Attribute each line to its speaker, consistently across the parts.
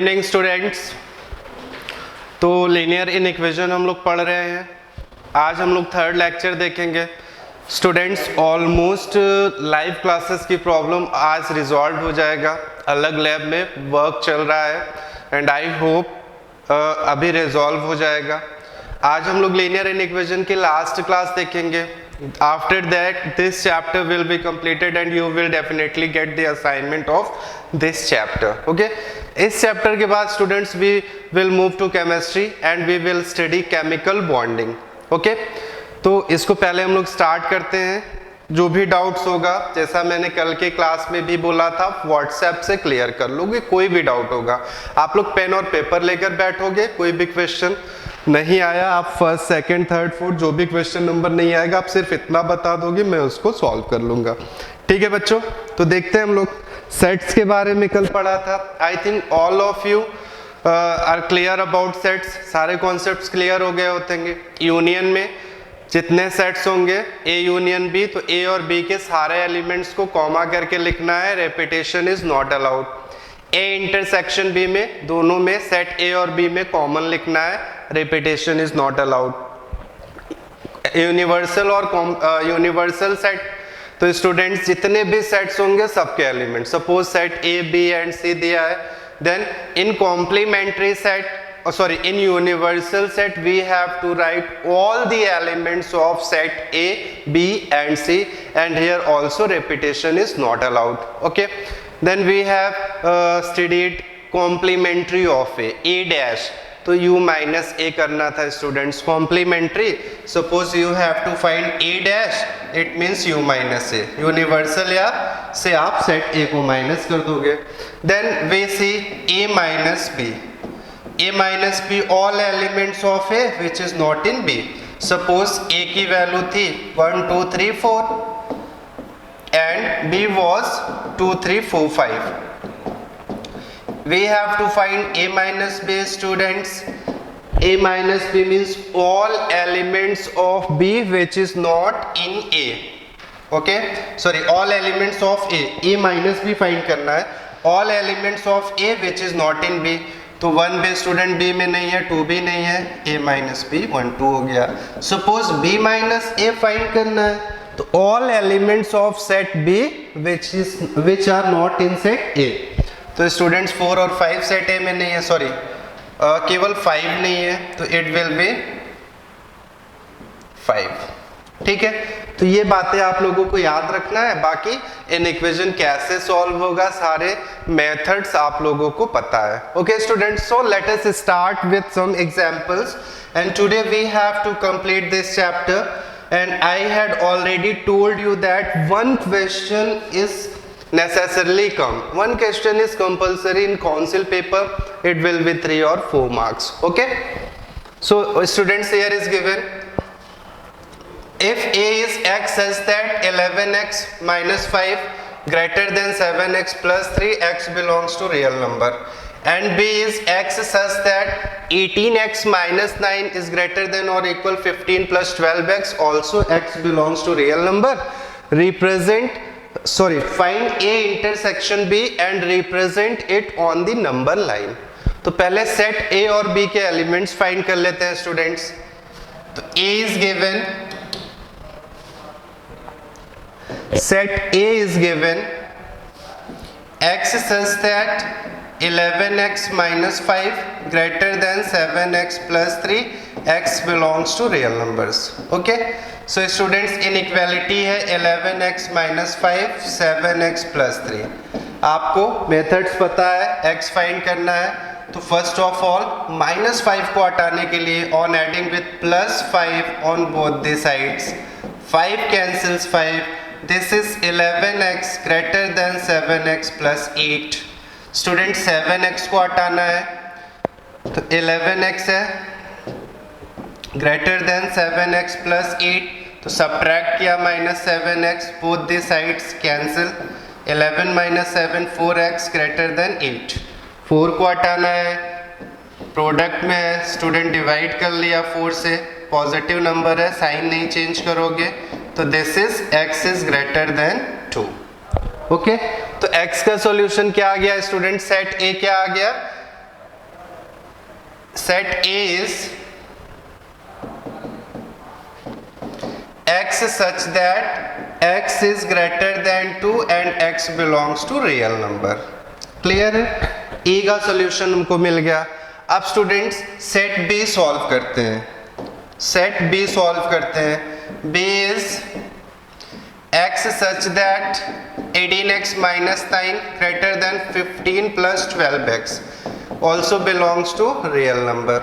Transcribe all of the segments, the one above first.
Speaker 1: Evening students. तो linear inequation हम लोग पढ़ रहे हैं। आज हम लोग थर्ड लेक्चर देखेंगे। स्टूडेंट्स ऑलमोस्ट लाइव क्लासेस की प्रॉब्लम आज रिजॉल्व हो जाएगा। अलग लैब में वर्क चल रहा है एंड आई होप अभी रिजॉल्व हो जाएगा। आज हम लोग लीनियर इनइक्वेशन की लास्ट क्लास देखेंगे। After that this chapter will be completed and you will definitely get the assignment of this chapter. Okay, इस chapter के बाद students we will move to chemistry and we will study chemical bonding. Okay, तो इसको पहले हम लोग start करते हैं। जो भी डाउट्स होगा, जैसा मैंने कल के क्लास में भी बोला था, व्हाट्सएप से क्लियर कर लोगे। कोई भी डाउट होगा आप लोग पेन और पेपर लेकर बैठोगे। कोई भी क्वेश्चन नहीं आया, आप फर्स्ट सेकंड थर्ड फोर्थ जो भी क्वेश्चन नंबर नहीं आएगा, आप सिर्फ इतना बता दोगे, मैं उसको सॉल्व कर लूंगा। ठीक है बच्चों, तो देखते हैं हम लोग सेट्स के बारे में कल पढ़ा था। I think all of you are clear about sets. सारे कॉन्सेप्ट्स क्लियर हो गए होंगे। यूनियन में जितने सेट्स होंगे ए यूनियन बी, तो ए और बी के सारे एलिमेंट्स को कॉमा करके लिखना है। Repetition is not allowed. A intersection B में दोनों में सेट ए और बी में कॉमन लिखना है। Repetition is not allowed. Universal और यूनिवर्सल सेट, तो स्टूडेंट्स जितने भी सेट्स होंगे सबके element, suppose set A B and C दिया है, then in complementary set in universal set we have to write all the elements of set A, B and C, and here also repetition is not allowed. Okay, then we have studied complementary of A dash, तो U minus A करना था students. Complementary, suppose you have to find A dash, it means U minus A। Universal या से आप set A को minus कर दोगे। then we see A minus B, A minus B all elements of A which is not in B. Suppose A की value थी 1 2 3 4 and B was 2 3 4 5. We have to find A minus B students. A minus B means all elements of B which is not in A. Okay, sorry, all elements of A. A minus B find करना है। All elements of A which is not in B, तो 1 भी student B में नहीं है, 2 भी नहीं है, a माइनस बी 1 2 हो गया। Suppose b minus A find करना है, तो all elements of set B which are not in set A. तो स्टूडेंट्स 4 और 5 सेट ए में नहीं है, सॉरी केवल 5 नहीं है, तो इट विल बी 5। ठीक है, तो ये बातें आप लोगों को याद रखना है। बाकी इनइक्वेशन कैसे सॉल्व होगा, सारे मेथड्स आप लोगों को पता है। Okay students, so let us start with some examples and today we have to complete this chapter and I had already told you that one question is necessarily come. One question is compulsory in council paper. It will be 3 or 4 marks. Okay, so students, here is given if A is x such that 11x minus 5 greater than 7x plus 3, x belongs to real number, and B is x such that 18x minus 9 is greater than or equal 15 plus 12x, also x belongs to real number. Find A intersection B and represent it on the number line. तो पहले set A और B के elements find कर लेते हैं students. तो A is given, set A is given x such that 11x minus 5 greater than 7x plus 3, x belongs to real numbers. Okay, so students inequality है 11x minus 5 7x plus 3। आपको methods पता है, x find करना है। तो first of all minus 5 को हटाने के लिए on adding with plus 5 on both the sides, 5 cancels 5, this is 11x greater than 7x plus 8। Student 7x को हटाना है, तो 11x है greater than 7x plus 8, तो सब्ट्रैक्ट किया minus 7x, both the sides cancel, 11 minus 7 4x greater than 8। 4 को हटाना है, प्रोडक्ट में है, स्टूडेंट डिवाइड कर लिया 4 से, पॉजिटिव नंबर है, साइन नहीं चेंज करोगे, तो this is x is greater then 2। Okay, तो x का सॉल्यूशन क्या आ गया स्टूडेंट, सेट A क्या आ गया set A is x such that x is greater than 2 and x belongs to real number. Clear है? ए का सॉल्यूशन हमको मिल गया. अब स्टूडेंट्स सेट बी सॉल्व करते हैं. सेट बी सॉल्व करते हैं. B is x such that 18x minus 9 greater than 15 plus 12x also belongs to real number.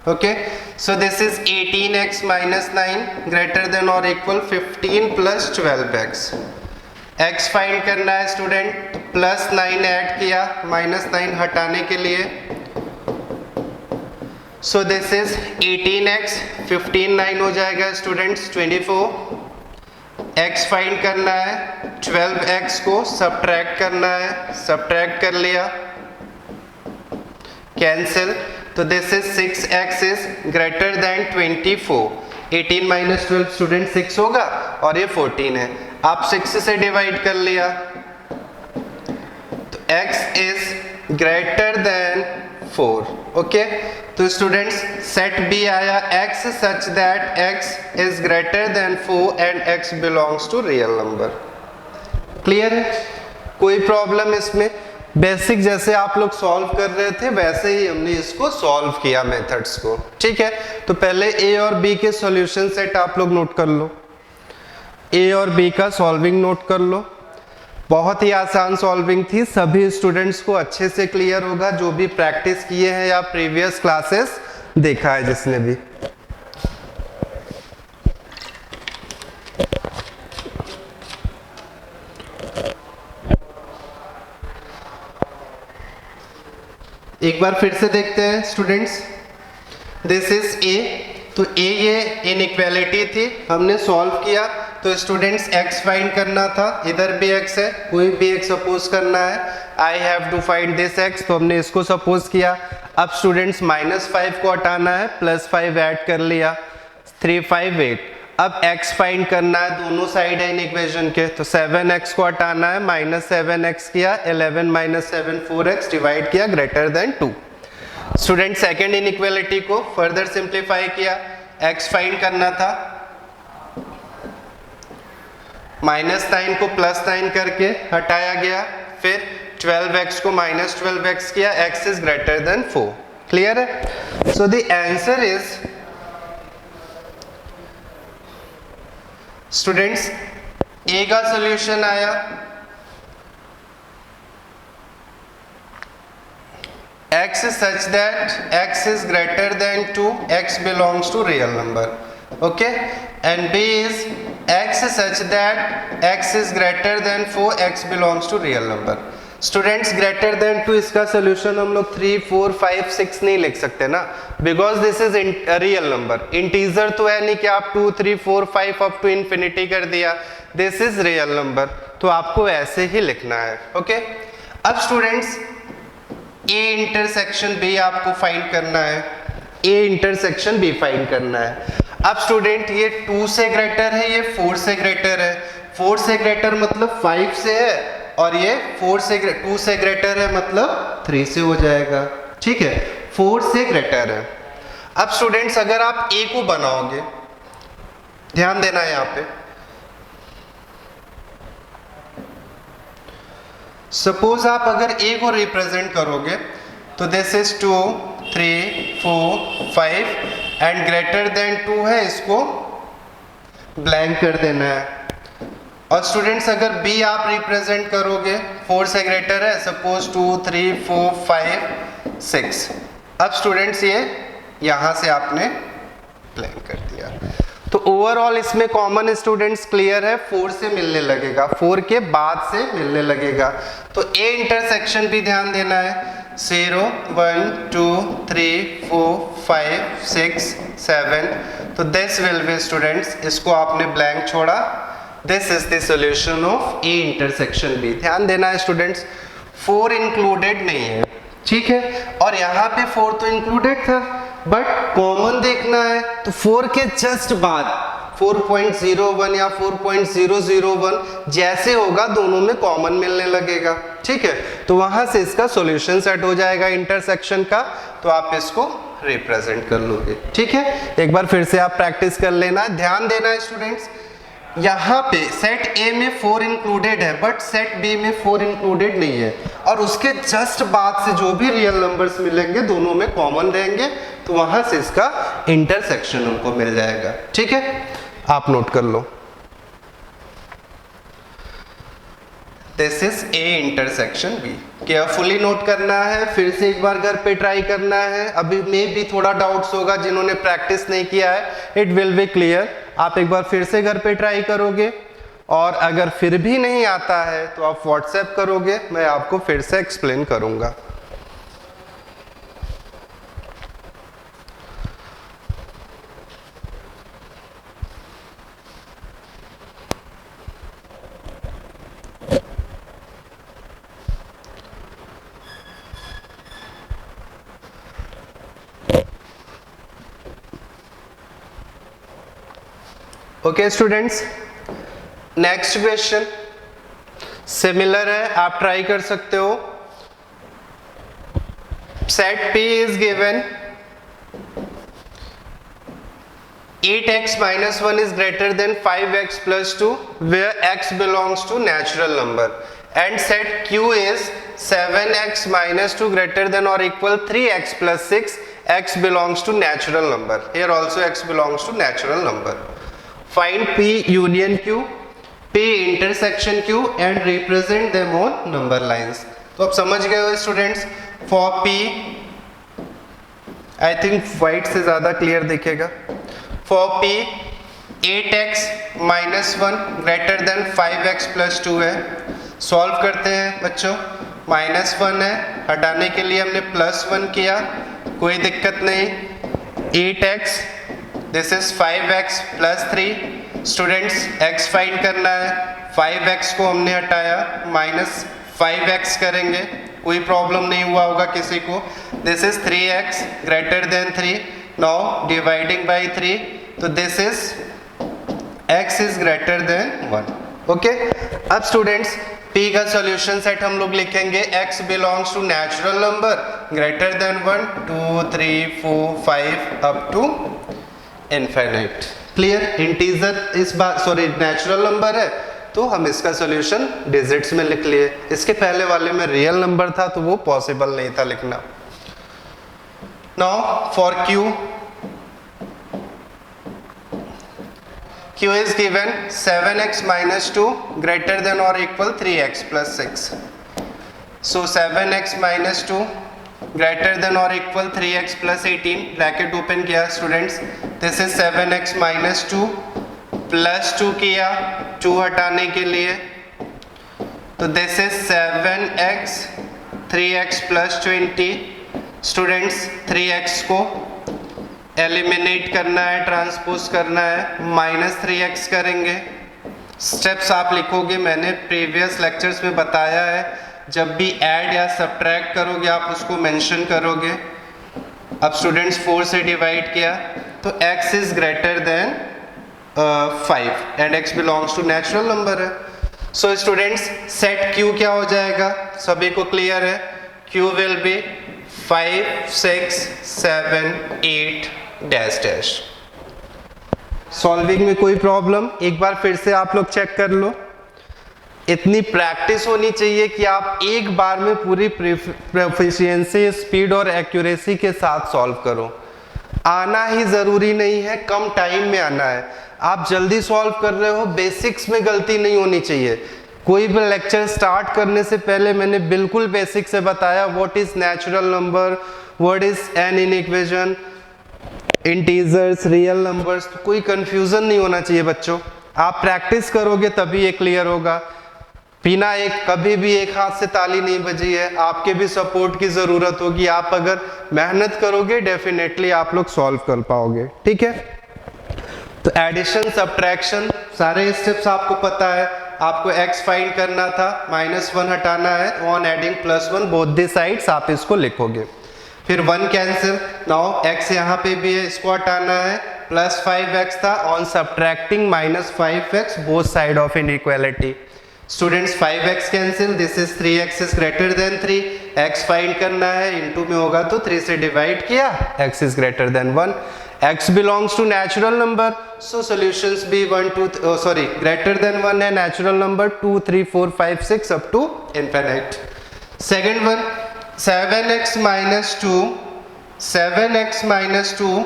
Speaker 1: Okay, so this is 18x minus 9 greater than or equal 15 plus 12x. x find करना है student. Plus 9 add किया, minus 9 हटाने के लिए. So this is 18x, 15 9 हो जाएगा students 24. x find करना है, 12x को सब्ट्रैक्ट करना है, सब्ट्रैक्ट कर लिया, कैंसिल. तो this is 6x is greater then 24. 18 minus 12 student 6 होगा और ये 14 है. आप 6 से डिवाइड कर लिया तो x is greater than 4. Okay, तो स्टूडेंट्स सेट बी आया x such that x is greater than 4 and x belongs to real number. Clear है? कोई प्रॉब्लम इसमें? बेसिक जैसे आप लोग सॉल्व कर रहे थे वैसे ही हमने इसको सॉल्व किया मेथड्स को. ठीक है, तो पहले ए और बी के सॉल्यूशन सेट आप लोग नोट कर लो. ए और बी का सॉल्विंग नोट कर लो. बहुत ही आसान सॉल्विंग थी, सभी स्टूडेंट्स को अच्छे से क्लियर होगा जो भी प्रैक्टिस किए हैं या प्रीवियस क्लासेस देखा है जिसने भी. एक बार फिर से देखते हैं स्टूडेंट्स. दिस इज ए. तो ए ये इनइक्वालिटी थी, हमने सॉल्व किया. तो स्टूडेंट्स x फाइंड करना था, इधर भी x है, कोई भी x सपोज करना है. I have to find this x, तो हमने इसको सपोज किया. अब स्टूडेंट्स -5 को हटाना है, +5 ऐड कर लिया, 3 5 8. अब x फाइंड करना है, दोनों साइड है इन इक्वेशन के. तो 7x को हटाना है, -7x किया, 11 - 7 4x डिवाइड किया greater than 2. Student second inequality को फर्दर सिंप्लीफाई किया. x फाइंड करना था, -9 को +9 करके हटाया गया. फिर 12x को -12x किया, x is greater than 4. Clear है? So the answer is students A का सॉल्यूशन आया x such that x is greater than 2, x belongs to real number. Okay, and b is x such that x is greater than 4, x belongs to real number. Students greater than 2 इसका solution हम लोग 3 4 5 6 नहीं लिख सकते ना, because this is real number. Integer तो है नहीं कि आप 2 3 4 5 अप टू इंफिनिटी कर दिया. दिस इज रियल नंबर, तो आपको ऐसे ही लिखना है. ओके, अब स्टूडेंट्स ए इंटरसेक्शन बी आपको फाइंड करना है. ए इंटरसेक्शन बी फाइंड करना है. अब स्टूडेंट ये 2 से ग्रेटर है, ये 4 से ग्रेटर है. 4 से ग्रेटर मतलब 5 से है, और ये 2 से ग्रेटर है मतलब 3 से हो जाएगा. ठीक है, 4 से ग्रेटर है. अब स्टूडेंट्स अगर आप ए को बनाओगे, ध्यान देना है यहाँ पे, सपोज आप अगर ए को रिप्रेजेंट करोगे तो this is 2 3 4 5 and greater than 2 है, इसको ब्लैंक कर देना है. और स्टूडेंट्स अगर बी आप रिप्रेजेंट करोगे, 4 से ग्रेटर है, सपोज 2 3 4 5 6. अब स्टूडेंट्स ये यहां से आपने ब्लैंक कर दिया. तो ओवरऑल इसमें कॉमन स्टूडेंट्स क्लियर है, 4 से मिलने लगेगा, 4 के बाद से मिलने लगेगा. तो ए इंटरसेक्शन भी ध्यान देना है. 0 1 2 3 4 5 6 7. तो दिस विल बी स्टूडेंट्स, इसको आपने ब्लैंक छोड़ा. This is the solution of A intersection B. ध्यान देना है स्टूडेंट्स, 4 इंक्लूडेड नहीं है. ठीक है, और यहाँ पे 4 तो इंक्लूडेड था, बट कॉमन देखना है. तो 4 के जस्ट बाद 4.01 या 4.001 जैसे होगा दोनों में कॉमन मिलने लगेगा, ठीक है। तो वहां से इसका सॉल्यूशन सेट हो जाएगा इंटरसेक्शन का, तो आप इसको रिप्रेजेंट कर लोगे, ठीक है। एक बार फिर से आप प्रैक्टिस कर लेना, ध्यान देना स्टूडेंट्स। यहाँ पे सेट ए में 4 इंक्लूडेड है बट सेट बी में 4 इंक्लूडेड नहीं है, और उसके जस्ट बाद से जो भी रियल नंबर्स मिलेंगे दोनों में कॉमन रहेंगे, तो वहां से इसका इंटरसेक्शन हमको मिल जाएगा, ठीक है। आप नोट कर लो, this is A intersection B. Carefully note करना है, फिर से एक बार घर पे ट्राई करना है। अभी में भी थोड़ा डाउट्स होगा, जिन्होंने प्रैक्टिस नहीं किया है इट विल बी क्लियर। आप एक बार फिर से घर पे ट्राई करोगे, और अगर फिर भी नहीं आता है तो आप व्हाट्सएप करोगे, मैं आपको फिर से एक्सप्लेन करूंगा। Okay students, next question similar है, आप ट्राई कर सकते हो। Set P is given 8x minus 1 is greater than 5x plus 2 where x belongs to natural number, and set Q is 7x minus 2 greater than or equal 3x plus 6, x belongs to natural number, here also x belongs to natural number. Find P union Q, P intersection Q and represent them on number lines. तो आप समझ गए हो students. For P I think white से ज्यादा clear दिखेगा। For P 8x minus 1 greater than 5x plus 2 है। Solve करते हैं बच्चों, -1 है, हटाने के लिए हमने +1 किया, कोई दिक्कत नहीं। 8x this is 5x plus 3। Students x find करना है, 5x को हमने हटाया, -5x करेंगे, कोई प्रॉब्लम नहीं हुआ होगा किसी को। This is 3x greater than 3, now dividing by 3, तो this is x is greater than 1, okay. अब स्टूडेंट्स P का सॉल्यूशन सेट हम लोग लिखेंगे, x belongs to natural number greater than 1, 2, 3, 4, 5 up to infinite. Clear? Integer इस बार sorry natural number है तो हम इसका सॉल्यूशन डिजिट्स में लिख लिए। इसके पहले वाले में रियल नंबर था तो वो पॉसिबल नहीं था लिखना। Now for Q is given 7x minus 2 greater than or equal 3x plus 6. So 7x minus 2 greater than or equal 3x plus 18, bracket open किया students, this is 7x minus 2 plus 2 किया 2 हटाने के लिए, तो this is 7x 3x plus 20। Students 3x को eliminate करना है, transpose करना है, -3x करेंगे। स्टेप्स आप लिखोगे, मैंने प्रीवियस लेक्चर्स में बताया है, जब भी ऐड या सब्ट्रैक्ट करोगे आप उसको मेंशन करोगे। अब स्टूडेंट्स 4 से डिवाइड किया तो x is greater than 5 and x belongs to natural number है। सो स्टूडेंट्स सेट Q क्या हो जाएगा, सभी को क्लियर है? Q will be 5, 6, 7, 8 dash dash. Solving में कोई प्रॉब्लम? एक बार फिर से आप लोग चेक कर लो। इतनी प्रैक्टिस होनी चाहिए कि आप एक बार में पूरी प्रोफिशिएंसी, स्पीड और एक्यूरेसी के साथ सॉल्व करो। आना ही जरूरी नहीं है, कम टाइम में आना है। आप जल्दी सॉल्व कर रहे हो, बेसिक्स में गलती नहीं होनी चाहिए। कोई भी लेक्चर स्टार्ट करने से पहले मैंने बिल्कुल बेसिक से बताया, what is natural number, what is an in equation, integers, real numbers, तो कोई कंफ्यूजन नहीं होना चाहिए बच्चों। आप प्रैक्टिस करोगे तभी ये क्लियर होगा। बिना कभी भी एक हाथ से ताली नहीं बजी है, आपके भी सपोर्ट की जरूरत होगी। आप अगर मेहनत करोगे डेफिनेटली आप लोग सॉल्व कर पाओगे, ठीक है। तो एडिशन, सब्ट्रैक्शन, सारे स्टेप्स आपको पता है। आपको x फाइंड करना था, -1 हटाना है, on adding +1 both the sides आप इसको लिखोगे। फिर 1 कैंसिल, नाउ x यहाँ पे भी है, इसको हटाना है, प्लस 5x था on subtracting minus 5x both side of inequality. Students 5x cancel, this is 3x is greater than 3, x find करना है, इनटू में होगा तो 3 से डिवाइड किया, x is greater than 1, x belongs to natural number, so solutions भी 1 2 sorry greater than 1 है natural number, 2 3 4 5 6 up to infinite. Second one 7x minus 2, 7x minus 2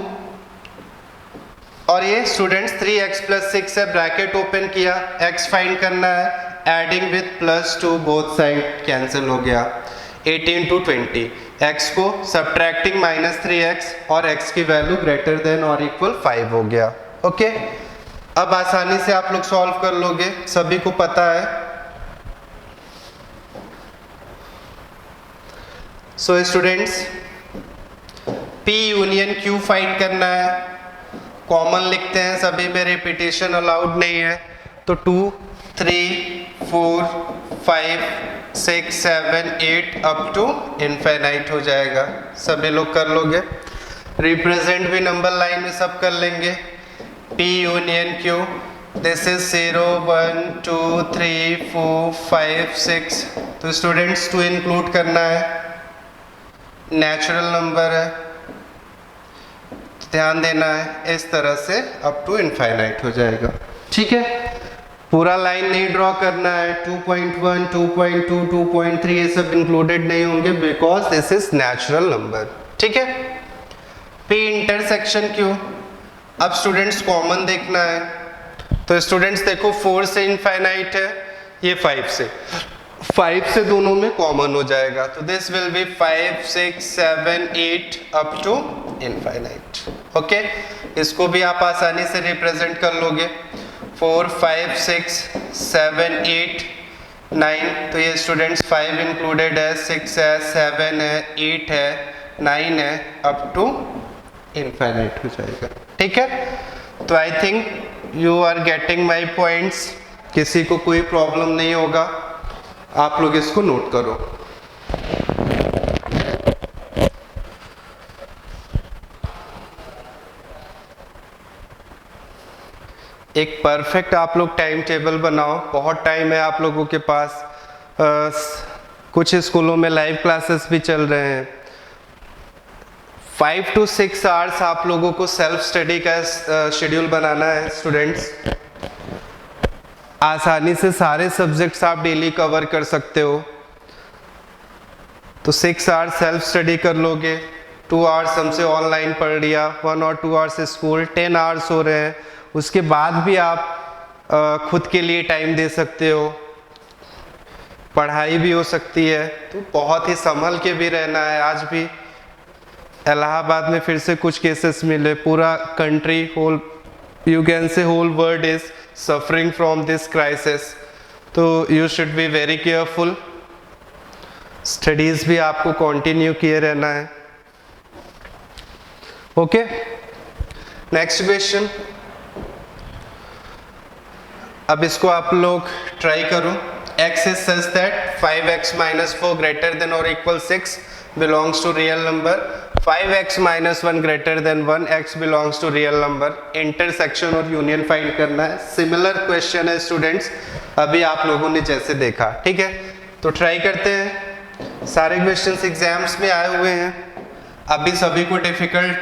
Speaker 1: और ये स्टूडेंट्स 3x प्लस 6 है, ब्रैकेट ओपन किया, x find करना है, adding with plus 2 both side cancel हो गया, 18 टू 20, x को सब्ट्रैक्टिंग माइनस 3x और x की वैल्यू ग्रेटर देन और इक्वल 5 हो गया। ओके, अब आसानी से आप लोग सॉल्व कर लोगे, सभी को पता है। So students P union Q find करना है, कॉमन लिखते हैं, सभी में रिपीटेशन अलाउड नहीं है, तो 2 3 4 5 6 7 8 अप टू इनफिनिट हो जाएगा, सभी लोग कर लोगे। रिप्रेजेंट भी नंबर लाइन में सब कर लेंगे, P union Q, this is 0 1 2 3 4 5 6, तो स्टूडेंट्स 2 इंक्लूड करना है, नेचुरल नंबर है, ध्यान देना है, इस तरह से अप टू इनफिनिट हो जाएगा। ठीक है, पूरा लाइन नहीं ड्रॉ करना है, 2.1 2.2 2.3 ये सब इंक्लूडेड नहीं होंगे because this is natural number. ठीक है, P इंटरसेक्शन Q, अब स्टूडेंट्स कॉमन देखना है, तो स्टूडेंट्स देखो 4 से इनफिनिट है, ये 5 से दोनों में कॉमन हो जाएगा, तो this will be 5 6 7 8 up to infinite. Okay, इसको भी आप आसानी से रिप्रेजेंट कर लोगे, 4 5 6 7 8 9, तो ये स्टूडेंट्स 5 इंक्लूडेड है, 6 है 7 है 8 है 9 है अप टू इनफिनिट हो जाएगा। ठीक है, तो I think you are getting my points, किसी को कोई प्रॉब्लम नहीं होगा, आप लोग इसको नोट करो। एक परफेक्ट आप लोग टाइम टेबल बनाओ, बहुत टाइम है आप लोगों के पास, कुछ स्कूलों में लाइव क्लासेस भी चल रहे हैं, 5 to 6 आवर्स आप लोगों को सेल्फ स्टडी का शेड्यूल बनाना है। स्टूडेंट्स आसानी से सारे सब्जेक्ट्स आप डेली कवर कर सकते हो, तो 6 आवर्स सेल्फ स्टडी कर लोगे, 2 आवर्स हमसे ऑनलाइन पढ़ लिया, 1 और 2 आवर्स स्कूल, 10 आवर्स हो रहे हैं, उसके बाद भी आप खुद के लिए टाइम दे सकते हो, पढ़ाई भी हो सकती है, तो बहुत ही संभल के भी रहना है। आज भी इलाहाबाद में फिर से कुछ केसेस मिले, पूरा country whole you can say whole world is suffering from this crisis, तो you should be very careful, studies भी आपको कंटिन्यू किए रहना है। ओके, नेक्स्ट क्वेश्चन, अब इसको आप लोग ट्राई करो। x is such that 5x minus 4 greater than or equal 6 belongs to real number, 5x minus 1 greater than 1, x belongs to real number, intersection और यूनियन फाइंड करना है। सिमिलर क्वेश्चन है students, अभी आप लोगों ने जैसे देखा। ठीक है, तो ट्राई करते हैं, सारे क्वेश्चंस एग्जाम्स में आए हुए हैं, अभी सभी को डिफिकल्ट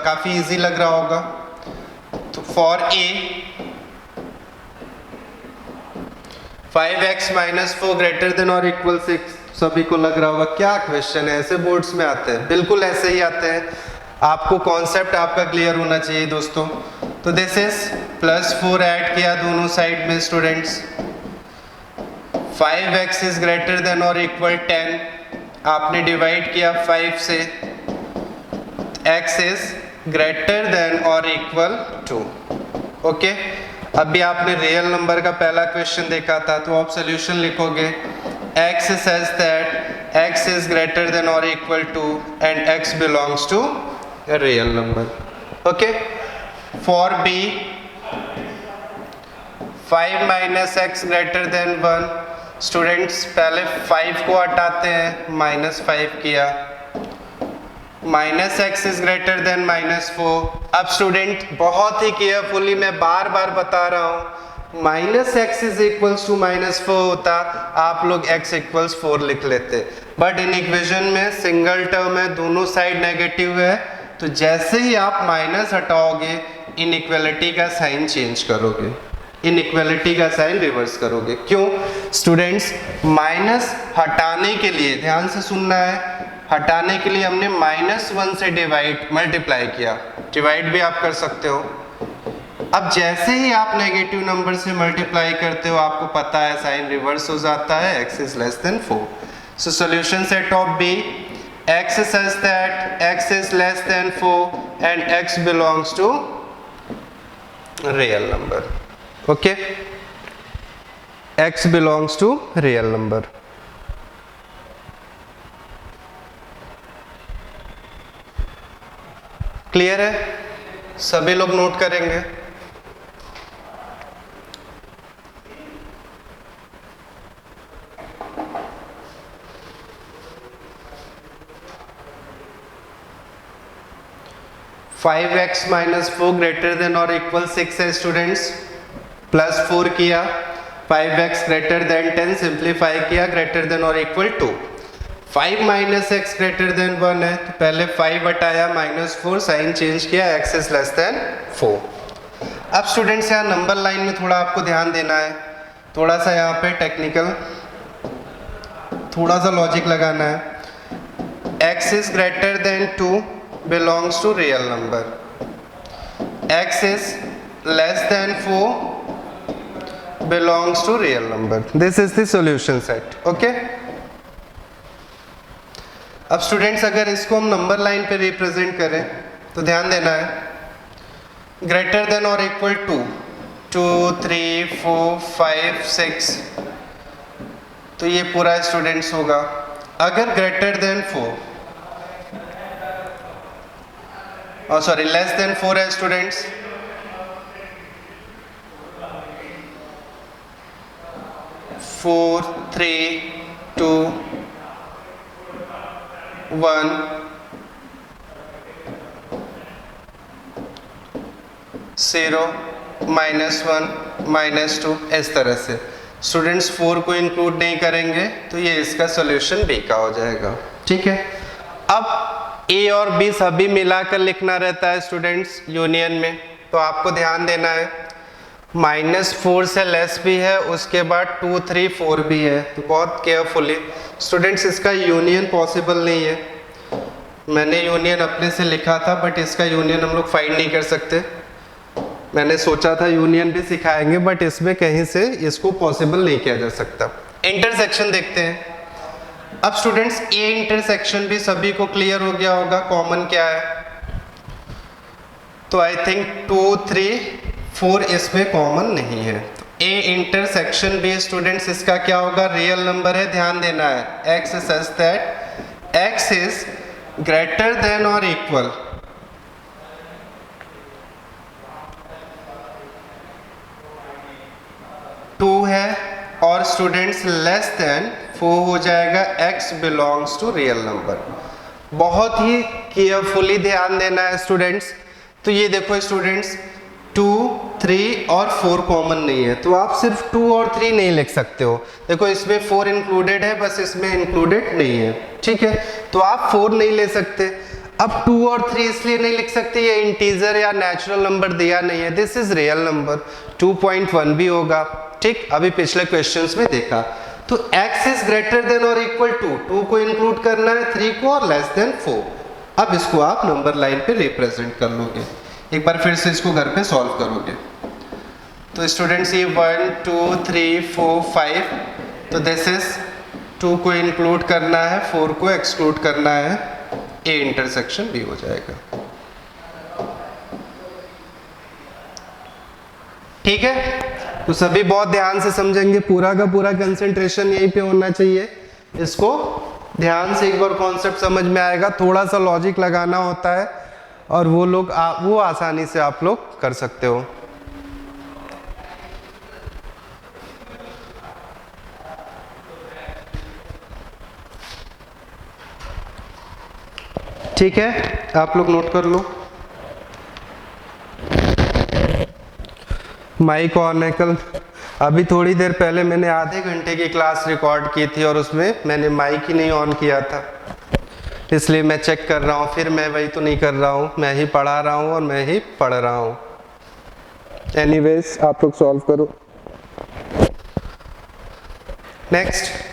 Speaker 1: काफ़ी इजी लग रहा होगा। तो for a 5x minus 4 greater than or equal 6, सभी को लग रहा होगा क्या क्वेश्चन है, ऐसे बोर्ड्स में आते हैं, बिल्कुल ऐसे ही आते हैं, आपको कॉन्सेप्ट आपका क्लियर होना चाहिए दोस्तों। तो दिस इज +4 ऐड किया दोनों साइड में students, 5x is greater then और इक्वल 10, आपने डिवाइड किया 5 से, x इज ग्रेटर देन और इक्वल 2। ओके, अभी आपने रियल नंबर का पहला क्वेश्चन देखा था, तो आप सोल्यूशन लिखोगे x says that x is greater than or equal to and x belongs to a real number. Okay, for b 5 minus x greater than 1, students पहले 5 को हटाते हैं, -5 किया, minus x is greater than -4। अब student बहुत ही carefully मैं बार बार बता रहा हूँ, minus x is equals to -4 होता, आप लोग x इक्वल्स 4 लिख लेते, बट इन इक्वेशन में सिंगल टर्म है, दोनों साइड नेगेटिव है, तो जैसे ही आप माइनस हटाओगे इनइक्वालिटी का साइन चेंज करोगे, इनइक्वालिटी का साइन रिवर्स करोगे। क्यों स्टूडेंट्स? माइनस हटाने के लिए, ध्यान से सुनना है, हटाने के लिए हमने -1 से मल्टीप्लाई किया, डिवाइड भी आप कर सकते हो। अब जैसे ही आप नेगेटिव नंबर से मल्टीप्लाई करते हो आपको पता है साइन रिवर्स हो जाता है, x is less than 4। So solution set of B, x such that x is less than 4 and x belongs to real number. Okay, x belongs to real number. Clear है? सभी लोग note करेंगे। Five x minus 4 greater than और equal 6 है students, plus 4 किया, 5x greater than 10 simplify किया, greater than और equal 2। 5 minus x greater than 1 है, तो पहले 5 हटाया, -4 साइन चेंज किया, x इज लेस देन 4। अब स्टूडेंट्स यहाँ नंबर लाइन में थोड़ा आपको ध्यान देना है, थोड़ा सा यहाँ पे टेक्निकल, थोड़ा सा लॉजिक लगाना है। x is greater then 2 belongs to real number, x is less than 4 belongs to real number. This is the solution set. Okay? अब स्टूडेंट्स अगर इसको हम नंबर लाइन पे रिप्रेजेंट करें तो ध्यान देना है, ग्रेटर देन और इक्वल टू 2 3 4 5 6, तो ये पूरा स्टूडेंट्स होगा। अगर ग्रेटर देन 4 और सॉरी लेस देन 4 है स्टूडेंट्स, फोर 3 2 1 0 -1 -2, इस तरह से स्टूडेंट्स 4 को इंक्लूड नहीं करेंगे तो ये इसका सॉल्यूशन बी का हो जाएगा। ठीक है, अब ए और बी सभी मिलाकर लिखना रहता है स्टूडेंट्स यूनियन में, तो आपको ध्यान देना है, -4 से लेस भी है, उसके बाद 2 3 4 भी है, तो बहुत केयरफुली स्टूडेंट्स इसका यूनियन पॉसिबल नहीं है। मैंने यूनियन अपने से लिखा था बट इसका यूनियन हम लोग फाइंड नहीं कर सकते, मैंने सोचा था यूनियन भी सिखाएंगे बट इसमें कहीं से इसको पॉसिबल नहीं किया जा सकता। इंटरसेक्शन देखते हैं। अब स्टूडेंट्स ए इंटरसेक्शन भी सभी को क्लियर हो गया होगा, कॉमन क्या है, तो आई थिंक 2 3 4 इसमें कॉमन नहीं है, तो ए इंटरसेक्शन भी स्टूडेंट्स इसका क्या होगा, रियल नंबर है, ध्यान देना है, x such that x is greater then और इक्वल 2 है, और स्टूडेंट्स लेस देन 4 हो जाएगा, x belongs to real number. बहुत ही केयरफुली ध्यान देना है स्टूडेंट्स। तो ये देखो स्टूडेंट्स 2 3 और 4 कॉमन नहीं है, तो आप सिर्फ 2 और 3 नहीं लिख सकते हो, देखो इसमें 4 इंक्लूडेड है, बस इसमें इंक्लूडेड नहीं है। ठीक है, तो आप 4 नहीं ले सकते। अब 2 और 3 इसलिए नहीं लिख सकते, ये इंटीजर या नेचुरल नंबर दिया नहीं है, दिस इज रियल नंबर, 2.1 भी होगा। ठीक, अभी पिछले क्वेश्चंस में देखा, तो x इज ग्रेटर देन और इक्वल टू 2 को इंक्लूड करना है, 3 को, और लेस देन 4। अब इसको आप नंबर लाइन पे रिप्रेजेंट कर लोगे, एक बार फिर से इसको घर पे सॉल्व करोगे, तो स्टूडेंट्स ये 1 2 3 4 5, तो दिस इज 2 को इंक्लूड करना है, 4 को एक्सक्लूड करना है, ए इंटरसेक्शन बी हो जाएगा। ठीक है, तो सभी बहुत ध्यान से समझेंगे, पूरा का पूरा कंसंट्रेशन यहीं पे होना चाहिए, इसको ध्यान से एक बार कॉन्सेप्ट समझ में आएगा, थोड़ा सा लॉजिक लगाना होता है और वो आसानी से आप लोग कर सकते हो। ठीक है, आप लोग नोट कर लो। माइक ऑन है। कल अभी थोड़ी देर पहले मैंने आधे घंटे की क्लास रिकॉर्ड की थी और उसमें मैंने माइक ही नहीं ऑन किया था, इसलिए मैं चेक कर रहा हूँ। फिर मैं वही तो नहीं कर रहा हूँ, मैं ही पढ़ा रहा हूँ और मैं ही पढ़ रहा हूँ। एनीवेज आप लोग सॉल्व करो। Next,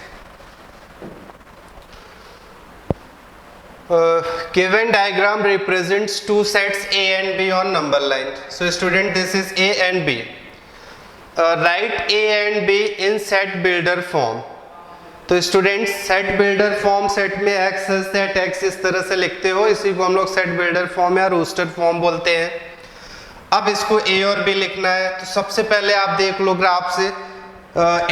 Speaker 1: given diagram represents two sets A and B on number line. So student, this is A and B. Write A and B in set builder form. तो student set builder form, set में x है, set x इस तरह से लिखते हो, इसी को हम लोग सेट बिल्डर फॉर्म या रोस्टर फॉर्म बोलते हैं। अब इसको ए और बी लिखना है, तो सबसे पहले आप देख लो ग्राफ से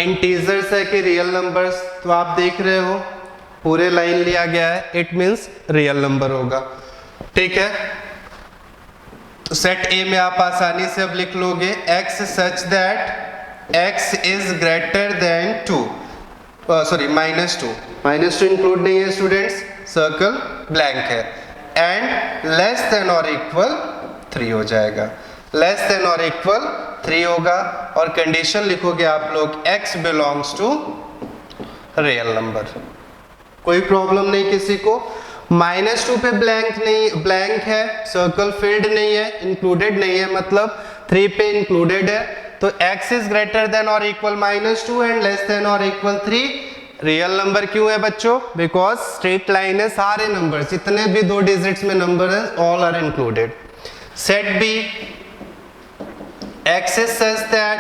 Speaker 1: इंटीजर्स है कि रियल नंबर्स। तो आप देख रहे हो पूरे लाइन लिया गया है, इट मींस रियल नंबर होगा। ठीक है, तो सेट ए में आप आसानी से अब लिख लोगे x such that x is greater then 2, sorry -2। -2 include नहीं है स्टूडेंट्स, सर्कल ब्लैंक है, एंड लेस देन और इक्वल 3 हो जाएगा। लेस देन और इक्वल 3 होगा और कंडीशन लिखोगे आप लोग x belongs to real number. कोई प्रॉब्लम नहीं किसी को। -2 पे ब्लैंक नहीं, ब्लैंक है, सर्कल फिल्ड नहीं है, इंक्लूडेड नहीं है, मतलब 3 पे इंक्लूडेड है। तो x इज ग्रेटर देन और इक्वल -2 एंड लेस देन और इक्वल 3। रियल नंबर क्यों है बच्चों? बिकॉज स्ट्रेट लाइन है, सारे नंबर जितने भी 2 डिजिट्स में नंबर है all are included. Set B, x is such that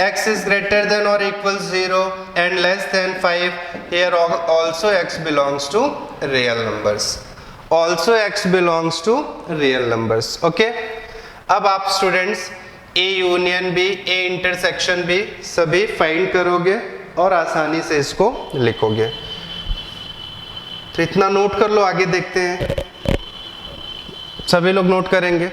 Speaker 1: x is greater than or equal 0 and less than 5. Here also x belongs to real numbers. Also x belongs to real numbers. Okay? अब आप students A union B, A intersection B सभी find करोगे और आसानी से इसको लिखोगे। तो इतना नोट कर लो, आगे देखते हैं। सभी लोग नोट करेंगे।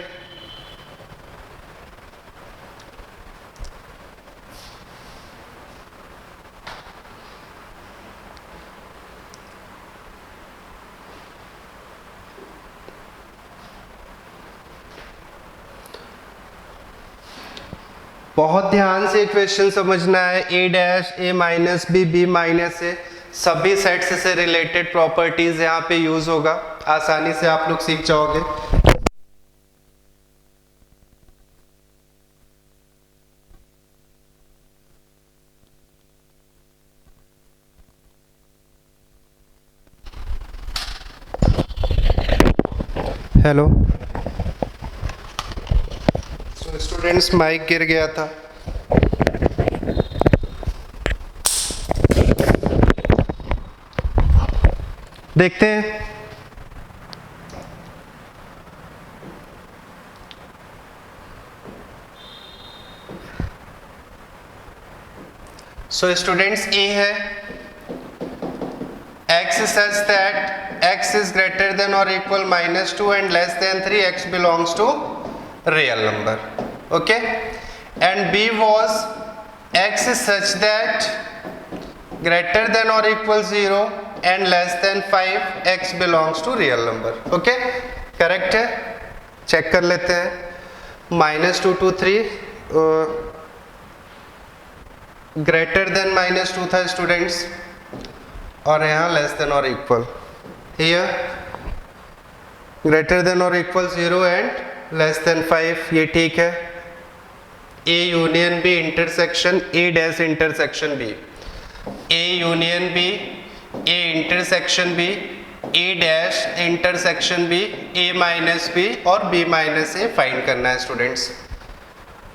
Speaker 1: बहुत ध्यान से क्वेश्चन समझना है। A dash, A minus B, B minus A, सभी सेट्स से रिलेटेड प्रॉपर्टीज यहाँ पे यूज होगा, आसानी से आप लोग सीख जाओगे। हेलो स्टूडेंट्स, माइक गिर गया था। देखते हैं। सो स्टूडेंट्स, ए है x such that x is greater than or equal -2 and less than 3, x belongs to real number. Okay, and b was x such that greater than or equal 0 and less than 5, x belongs to real number. Okay, correct है, check कर लेते हैं। -2 to 3 greater than -2 था students, और यहाँ less than और equal, here greater than और equal 0 and less than 5, ये ठीक है। A union B intersection A dash intersection B, A union B, A intersection B, A dash intersection B, A minus B और B minus A find करना है students.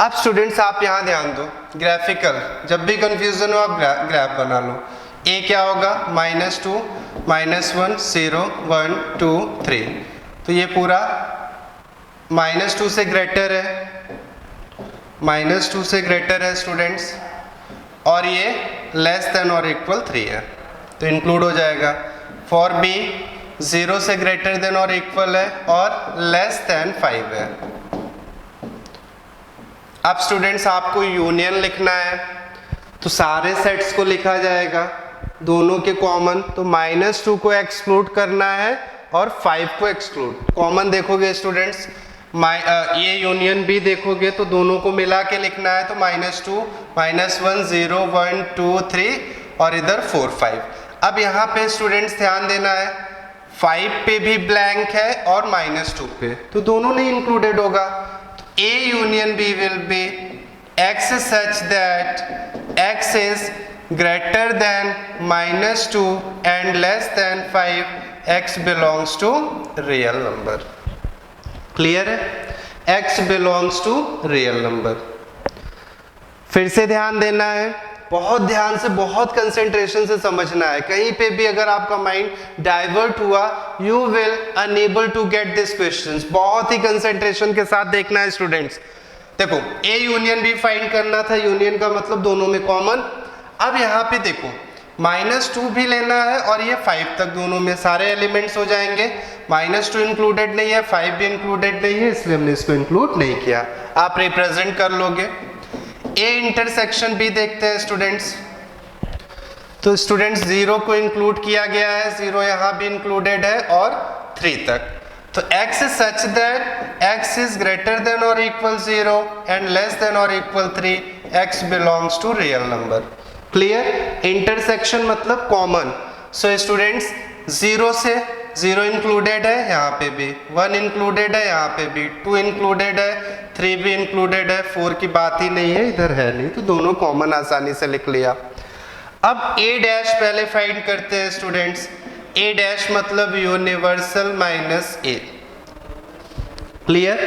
Speaker 1: अब students आप यहाँ ध्यान दो, ग्राफिकल, जब भी कंफ्यूजन हो आप ग्राफ बना लो। A क्या होगा? -2, -1, 0, 1, 2, 3, तो ये पूरा -2 से ग्रेटर है, -2 से ग्रेटर है स्टूडेंट्स, और ये लेस देन और इक्वल 3 है, तो इंक्लूड हो जाएगा। फॉर B 0 से ग्रेटर देन और इक्वल है और लेस देन 5 है। अब स्टूडेंट्स आपको यूनियन लिखना है, तो सारे सेट्स को लिखा जाएगा, दोनों के कॉमन, तो -2 को एक्सक्लूड करना है और 5 को एक्सक्लूड। कॉमन देखोगे स्टूडेंट्स, ये यूनियन बी देखोगे तो दोनों को मिला के लिखना है, तो -2 -1 0 1 2 3 और इधर 4 5। अब यहाँ पे स्टूडेंट्स ध्यान देना है, 5 पे भी ब्लैंक है और -2 पे, तो दोनों नहीं इंक्लूडेड होगा। तो A union B will be x such that x is greater than -2 and less than 5, x belongs to real number। Clear है? x belongs to real number। फिर से ध्यान देना है, बहुत ध्यान से, बहुत कंसेंट्रेशन से समझना है। कहीं पे भी अगर आपका माइंड डाइवर्ट हुआ, you will unable to get this questions. बहुत ही कंसेंट्रेशन के साथ देखना है स्टूडेंट्स। देखो ए यूनियन बी फाइंड करना था, यूनियन का मतलब दोनों में कॉमन। अब यहाँ पे देखो -2 भी लेना है और ये 5 तक, दोनों में सारे एलिमेंट्स हो जाएंगे। -2 इंक्लूडेड नहीं है, 5 भी इंक्लूडेड नहीं है, इसलिए हमने इसको इंक्लूड नहीं किया। आप रिप्रेजेंट कर लोगे। ए इंटरसेक्शन बी देखते हैं स्टूडेंट्स। तो स्टूडेंट्स 0 को इंक्लूड किया गया है, 0 यहाँ भी इंक्लूडेड है और 3 तक। तो x is such that x is greater than or equal 0 and less than or equal 3, x belongs to real number। Clear? Intersection मतलब कॉमन। सो स्टूडेंट्स 0 से 0 इंक्लूडेड है, यहाँ पे भी 1 इंक्लूडेड है, यहाँ पे भी 2 इंक्लूडेड है, 3 भी इंक्लूडेड है, 4 की बात ही नहीं है, इधर है नहीं, तो दोनों कॉमन आसानी से लिख लिया। अब a डैश पहले फाइंड करते हैं स्टूडेंट्स। a डैश मतलब यूनिवर्सल माइनस a। क्लियर?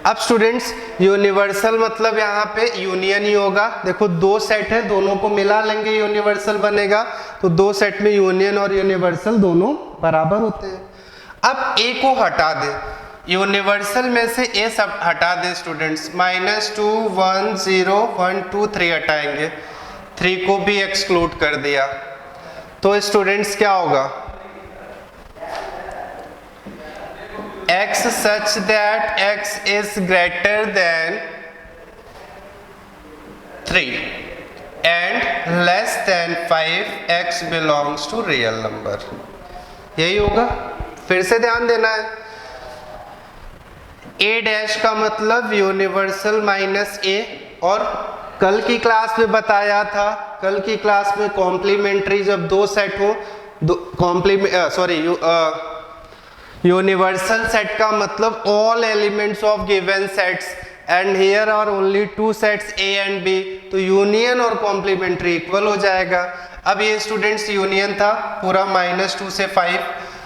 Speaker 1: अब स्टूडेंट्स यूनिवर्सल मतलब यहाँ पे यूनियन ही होगा। देखो 2 सेट है, दोनों को मिला लेंगे यूनिवर्सल बनेगा, तो 2 सेट में यूनियन और यूनिवर्सल दोनों बराबर होते हैं। अब a को हटा दे, यूनिवर्सल में से a सब हटा दे स्टूडेंट्स। -2 1 0 1 2 3 हटाएंगे, 3 को भी एक्सक्लूड कर दिया, तो स्टूडेंट्स क्या होगा? x such that x is greater than 3 and less than 5, x belongs to real number। यही होगा। फिर से ध्यान देना है, a डैश का मतलब यूनिवर्सल माइनस a, और कल की क्लास में बताया था, कल की क्लास में कॉम्प्लीमेंट्री जब 2 सेट हो, यूनिवर्सल सेट का मतलब all elements of given sets, and here are only 2 सेट्स a एंड b, तो यूनियन और कॉम्प्लीमेंट्री इक्वल हो जाएगा। अब ये स्टूडेंट्स यूनियन था पूरा -2 से 5।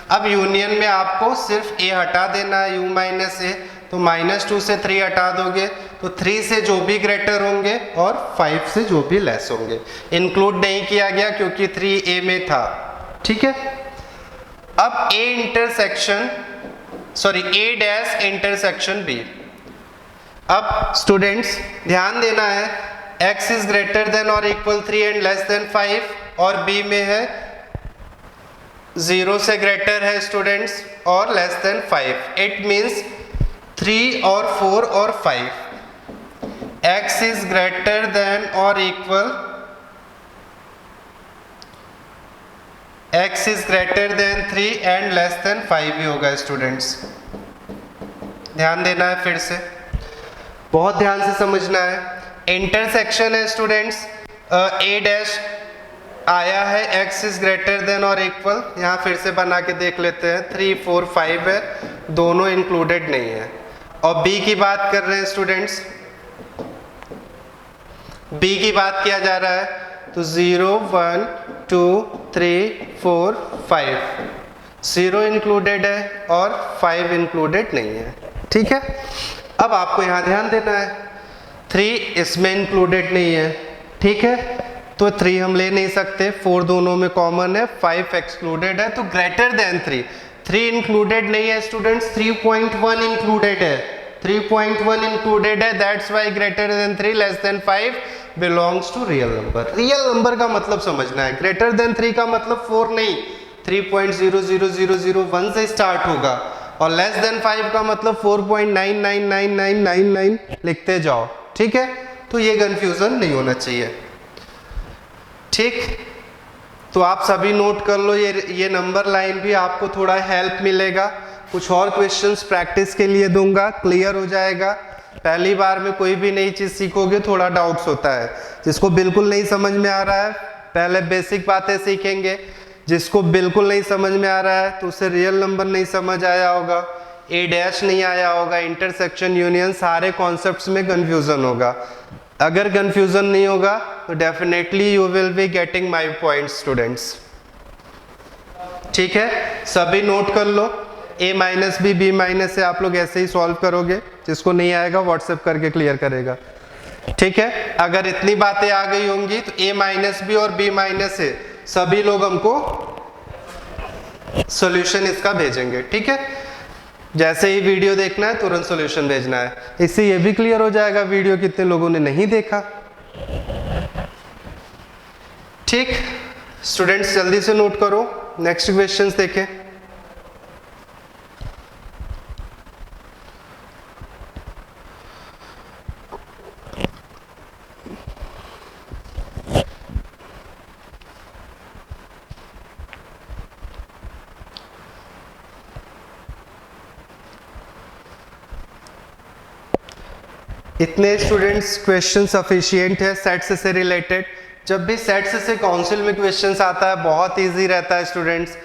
Speaker 1: अब यूनियन में आपको सिर्फ a हटा देना है, u माइनस a, तो -2 से 3 हटा दोगे तो 3 से जो भी ग्रेटर होंगे और 5 से जो भी लेस होंगे। इंक्लूड नहीं किया गया क्योंकि 3 a में था। ठीक है? अब a डैश इंटरसेक्शन b। अब स्टूडेंट्स ध्यान देना है, x इज ग्रेटर देन और इक्वल 3 एंड लेस देन 5, और b में है 0 से ग्रेटर है स्टूडेंट्स और लेस देन 5। इट मीन्स 3 और 4 और 5। x इज ग्रेटर देन और equal, x is greater than 3 and less than 5 ही होगा स्टूडेंट्स। ध्यान देना है, फिर से बहुत ध्यान से समझना है। इंटरसेक्शन है स्टूडेंट्स, a डैश आया है, x इज ग्रेटर देन और इक्वल, यहाँ फिर से बना के देख लेते हैं, 3 4 5 है, दोनों इंक्लूडेड नहीं है। और b की बात कर रहे हैं स्टूडेंट्स, b की बात किया जा रहा है, तो 0 1 2 3 4 5, 0 इंक्लूडेड है और 5 इंक्लूडेड नहीं है। ठीक है? अब आपको यहाँ ध्यान देना है, 3 इसमें इंक्लूडेड नहीं है। ठीक है? तो 3 हम ले नहीं सकते, 4 दोनों में कॉमन है, 5 एक्सक्लूडेड है, तो ग्रेटर देन 3 इंक्लूडेड नहीं है स्टूडेंट्स, 3.1 इंक्लूडेड है, 3.1 इंक्लूडेड है, that's why greater than 3 less than 5 belongs to real number. Real number का मतलब समझना है, ग्रेटर देन 3 का मतलब 4 नहीं, 3.00001 से स्टार्ट होगा, और लेस देन 5 का मतलब 4.999999 लिखते जाओ। ठीक है? तो ये कंफ्यूजन नहीं होना चाहिए। ठीक, तो आप सभी नोट कर लो, ये नंबर लाइन भी आपको थोड़ा हेल्प मिलेगा। कुछ और क्वेश्चंस प्रैक्टिस के लिए दूंगा, क्लियर हो जाएगा। पहली बार में कोई भी नई चीज़ सीखोगे थोड़ा डाउट्स होता है, जिसको बिल्कुल नहीं समझ में आ रहा है पहले बेसिक बातें सीखेंगे, जिसको बिल्कुल नहीं समझ में आ रहा है तो उसे रियल नंबर नहीं समझ आया होगा, ए डैश नहीं आया होगा, इंटरसेक्शन यूनियन, सारे कॉन्सेप्ट्स में कंफ्यूजन होगा। अगर कंफ्यूजन नहीं होगा तो definitely you will be getting my points students. ठीक है, सभी नोट कर लो। a minus B B minus से आप लोग ऐसे ही सॉल्व करोगे, जिसको नहीं आएगा व्हाट्सएप करके क्लियर करेगा। ठीक है, अगर इतनी बातें आ गई होंगी तो a माइनस बी और b माइनस से सभी लोग हमको सॉल्यूशन इसका भेजेंगे। ठीक है, जैसे ही वीडियो देखना है तुरंत सॉल्यूशन भेजना है, इससे ये भी क्लियर हो जाएगा वीडियो कितने लोगों ने नहीं देखा। ठीक, स्टूडेंट्स जल्दी से नोट करो, नेक्स्ट क्वेश्चंस देखें। इतने स्टूडेंट्स क्वेश्चन सफिशिएंट है सेट्स से रिलेटेड। जब भी सेट्स से काउंसिल में क्वेश्चंस आता है बहुत इजी रहता है स्टूडेंट्स,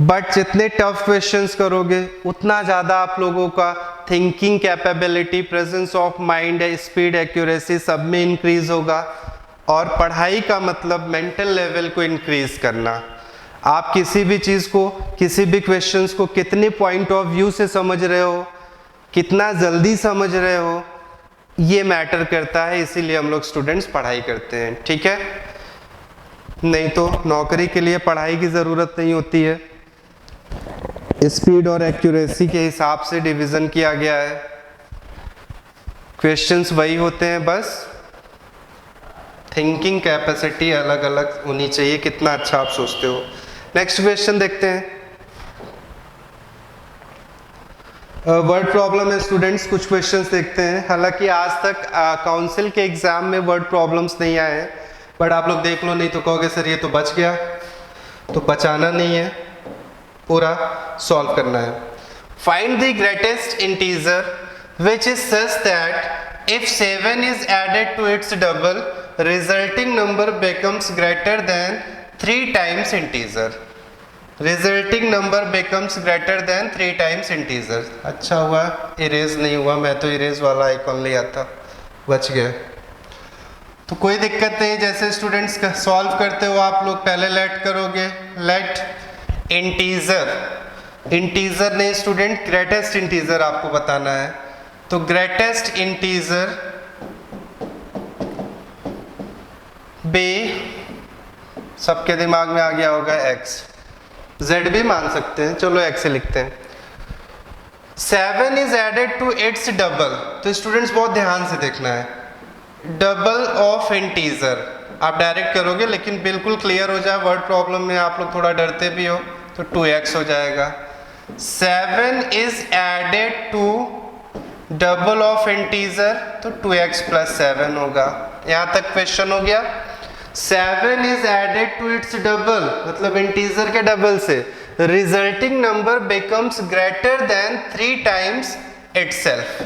Speaker 1: बट जितने टफ क्वेश्चंस करोगे उतना ज़्यादा आप लोगों का thinking capability, presence of mind, speed, accuracy सब में इंक्रीज होगा। और पढ़ाई का मतलब मेंटल लेवल को इंक्रीज करना। आप किसी भी चीज़ को, किसी भी क्वेश्चंस को कितने पॉइंट ऑफ व्यू से समझ रहे हो, कितना जल्दी समझ रहे हो, ये मैटर करता है। इसीलिए हम लोग स्टूडेंट्स पढ़ाई करते हैं। ठीक है, नहीं तो नौकरी के लिए पढ़ाई की ज़रूरत नहीं होती है। स्पीड और एक्यूरेसी के हिसाब से डिवीज़न किया गया है, क्वेश्चंस वही होते हैं, बस थिंकिंग कैपेसिटी अलग अलग होनी चाहिए, कितना अच्छा आप सोचते हो। नेक्स्ट क्वेश्चन देखते हैं। वर्ड प्रॉब्लम है स्टूडेंट्स, कुछ क्वेश्चंस देखते हैं। हालांकि आज तक काउंसिल के एग्जाम में वर्ड प्रॉब्लम्स नहीं आए हैं, बट आप लोग देख लो, नहीं तो कहोगे सर ये तो बच गया। तो बचाना नहीं है, पूरा सॉल्व करना है। Find the greatest integer which is such that if 7 is added to its double resulting number becomes greater than 3 times integer. Resulting number becomes greater than 3 times integer. अच्छा हुआ इरेज नहीं हुआ, मैं तो इरेज वाला icon लिया था, बच गया। तो कोई दिक्कत नहीं, जैसे स्टूडेंट्स सॉल्व करते हो आप लोग पहले लेट करोगे, लेट इंटीजर, इंटीजर नहीं स्टूडेंट, ग्रेटेस्ट इंटीजर आपको बताना है। तो ग्रेटेस्ट इंटीजर बी, सबके दिमाग में आ गया होगा x, z भी मान सकते हैं, चलो x से लिखते हैं। 7 is added to its double, तो स्टूडेंट्स बहुत ध्यान से देखना है, डबल ऑफ इंटीजर आप डायरेक्ट करोगे, लेकिन बिल्कुल क्लियर हो जाए। वर्ड प्रॉब्लम में आप लोग थोड़ा डरते भी हो, तो 2x हो जाएगा। 7 is added to double of integer, तो 2x प्लस 7 होगा। यहां तक क्वेश्चन हो गया। 7 is added to its double, मतलब इंटीजर के डबल से resulting number becomes greater than 3 times itself.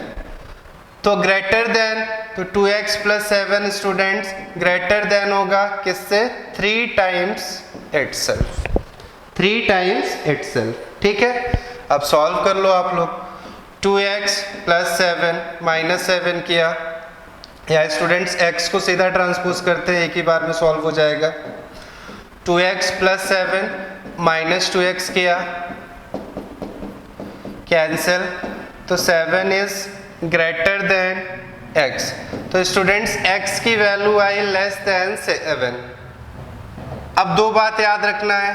Speaker 1: तो ग्रेटर देन, तो 2x plus 7 students greater than होगा किससे, 3 टाइम्स इटसेल्फ, 3 टाइम्स इटसेल्फ। ठीक है, अब सॉल्व कर लो आप लोग। 2x प्लस 7 माइनस 7 किया, या स्टूडेंट्स x को सीधा ट्रांसपोज करते हैं, एक ही बार में सॉल्व हो जाएगा। 2x प्लस 7 माइनस 2x किया, कैंसिल, तो 7 इज ग्रेटर देन x। तो स्टूडेंट्स x की वैल्यू आई लेस देन 7। अब दो बात याद रखना है,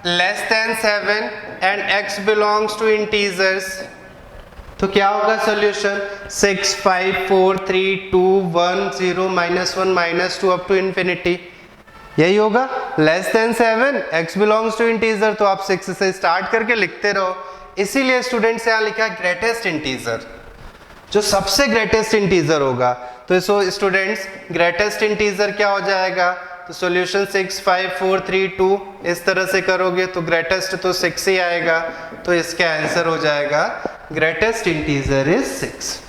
Speaker 1: less than 7 and x belongs to integers, तो क्या होगा सोल्यूशन, 6 5 4 3 2 1 0 -1 -2 अप टू इंफिनिटी, यही होगा। Less than 7 x belongs to integer, तो आप 6 से स्टार्ट करके लिखते रहो। इसीलिए स्टूडेंट्स यहाँ लिखा ग्रेटेस्ट इंटीजर, जो सबसे ग्रेटेस्ट इंटीजर होगा। तो इसको स्टूडेंट्स ग्रेटेस्ट इंटीजर क्या हो जाएगा, तो सॉल्यूशन 6 5 4 3 2 इस तरह से करोगे तो ग्रेटेस्ट तो 6 ही आएगा, तो इसका आंसर हो जाएगा ग्रेटेस्ट इंटीजर इज 6।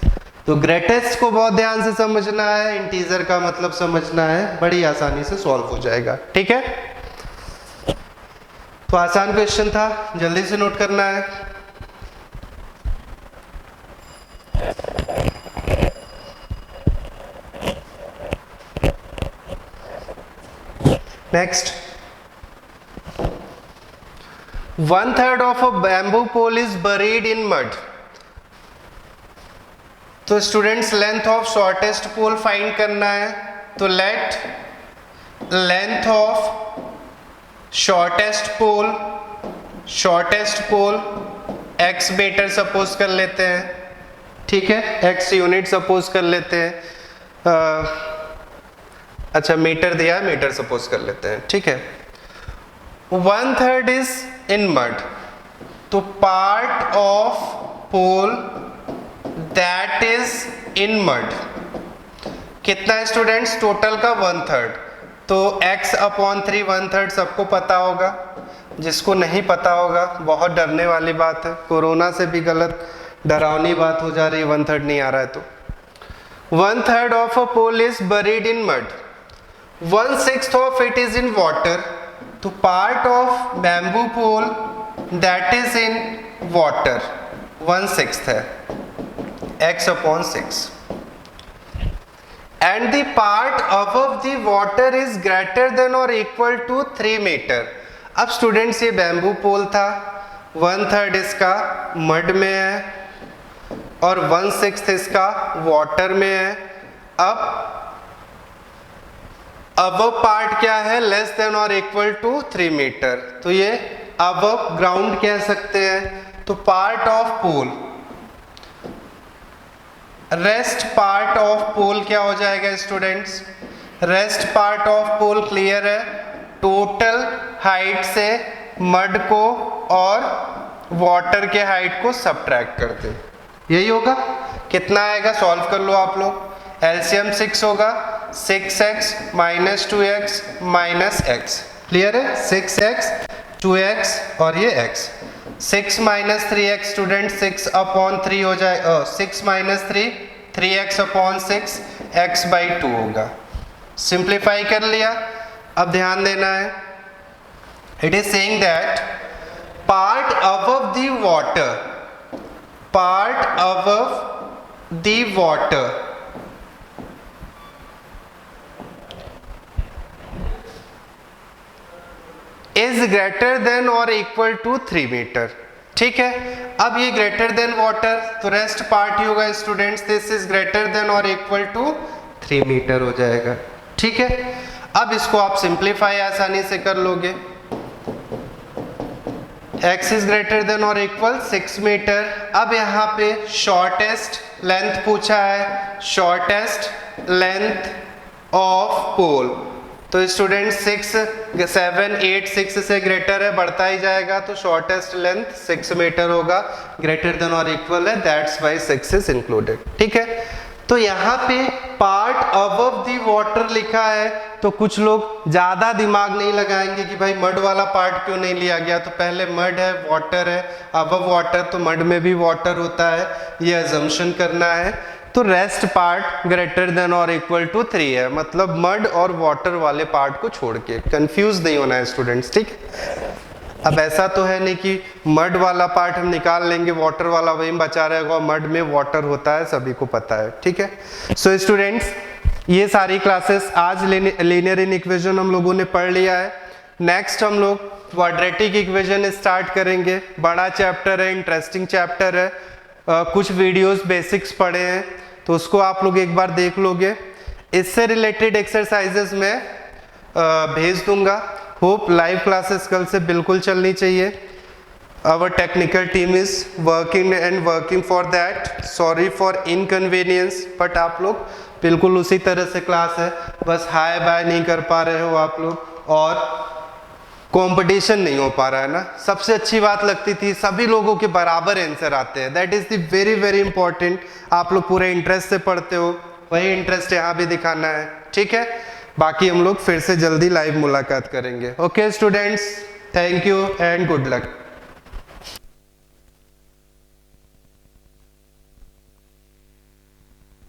Speaker 1: तो ग्रेटेस्ट को बहुत ध्यान से समझना है, इंटीजर का मतलब समझना है, बड़ी आसानी से सॉल्व हो जाएगा। ठीक है, तो आसान क्वेश्चन था, जल्दी से नोट करना है। Next, 1/3 of a bamboo pole is buried in mud। तो students length of shortest pole find करना है, तो let length of shortest pole x metre suppose कर लेते हैं। ठीक है, x यूनिट सपोज कर लेते हैं, अच्छा मीटर दिया है, मीटर सपोज कर लेते हैं। ठीक है, 1/3 इज इन मड, तो part of pole that is in mud कितना है स्टूडेंट्स? टोटल का 1/3, तो x/3 1/3 सबको पता होगा, जिसको नहीं पता होगा बहुत डरने वाली बात है, कोरोना से भी गलत डरावनी बात हो जा रही है, 1/3 नहीं आ रहा है तो 1/3 of a pole is buried in mud, 1/6 of it is in water, तो part of bamboo pole that is in water 1/6 है, x/6, and the part above the water is greater than or equal to 3 metre. अब students ये bamboo pole था, 1/3 इसका mud में है और 1/6 इसका वाटर में है। अब पार्ट क्या है? लेस देन और इक्वल टू 3 मीटर, तो ये अब ग्राउंड कह सकते हैं। तो part of pole, rest part of pole क्या हो जाएगा students? Rest part of pole clear है, टोटल हाइट से मड को और वाटर के हाइट को सब्ट्रैक्ट कर दे, यही होगा। कितना आएगा? सॉल्व कर लो आप लोग, एलसीएम 6 होगा, 6x minus 2x minus x, clear है? 6x 2x और ये x, 6 माइनस 3x स्टूडेंट 6/3 हो जाए, 6 माइनस 3 3x/6 x/2 होगा। सिंप्लीफाई कर लिया। अब ध्यान देना है, it is saying that part above the water is greater then और इक्वल टू 3 मीटर। ठीक है, अब ये ग्रेटर देन वाटर, तो रेस्ट पार्ट ही होगा students, this is greater then और इक्वल टू 3 मीटर हो जाएगा। ठीक है, अब इसको आप सिंप्लीफाई आसानी से कर लोगे, x इज ग्रेटर देन और इक्वल 6 मीटर। अब यहाँ पे शॉर्टेस्ट लेंथ पूछा है, शॉर्टेस्ट लेंथ ऑफ पोल, तो स्टूडेंट 6 7 8 6 से ग्रेटर है, बढ़ता ही जाएगा, तो शॉर्टेस्ट लेंथ 6 मीटर होगा, ग्रेटर देन और इक्वल है, दैट्स व्हाई 6 इज इंक्लूडेड। ठीक है, तो यहाँ पे पार्ट अबव द वाटर लिखा है, तो कुछ लोग ज्यादा दिमाग नहीं लगाएंगे कि भाई मड वाला पार्ट क्यों नहीं लिया गया, तो पहले मड है, वाटर है, अबव वाटर तो मड में भी वाटर होता है, ये अजम्पशन करना है। तो रेस्ट पार्ट ग्रेटर देन और इक्वल टू 3 है, मतलब मड और वाटर वाले पार्ट को छोड़ के, कंफ्यूज नहीं होना है स्टूडेंट्स। ठीक, अब ऐसा तो है नहीं कि मड वाला पार्ट हम निकाल लेंगे, वाटर वाला वही बचा रहेगा, मड में वाटर होता है, सभी को पता है। ठीक है, सो स्टूडेंट्स ये सारी क्लासेस आज लीनियर इक्वेशन हम लोगों ने पढ़ लिया है। नेक्स्ट हम लोग क्वाड्रेटिक इक्वेशन स्टार्ट करेंगे, बड़ा चैप्टर है, इंटरेस्टिंग चैप्टर है, कुछ वीडियोस बेसिक्स पढ़े हैं, तो उसको आप लोग एक बार देख लोगे। इससे रिलेटेड एक्सरसाइजेस मैं भेज दूंगा। होप लाइव क्लासेस कल से बिल्कुल चलनी चाहिए। Our technical team is working for that, sorry for inconvenience, but आप लोग बिल्कुल उसी तरह से क्लास है, बस हाय बाय नहीं कर पा रहे हो आप लोग, और कंपटीशन नहीं हो पा रहा है ना। सबसे अच्छी बात लगती थी सभी लोगों के बराबर आंसर आते हैं, that is the very very important. आप लोग पूरे इंटरेस्ट से पढ़ते हो, वही इंटरेस्ट यहाँ भी दिखाना है। ठीक है, बाकी हम लोग फिर से जल्दी लाइव मुलाकात करेंगे। Okay students, thank you and good luck.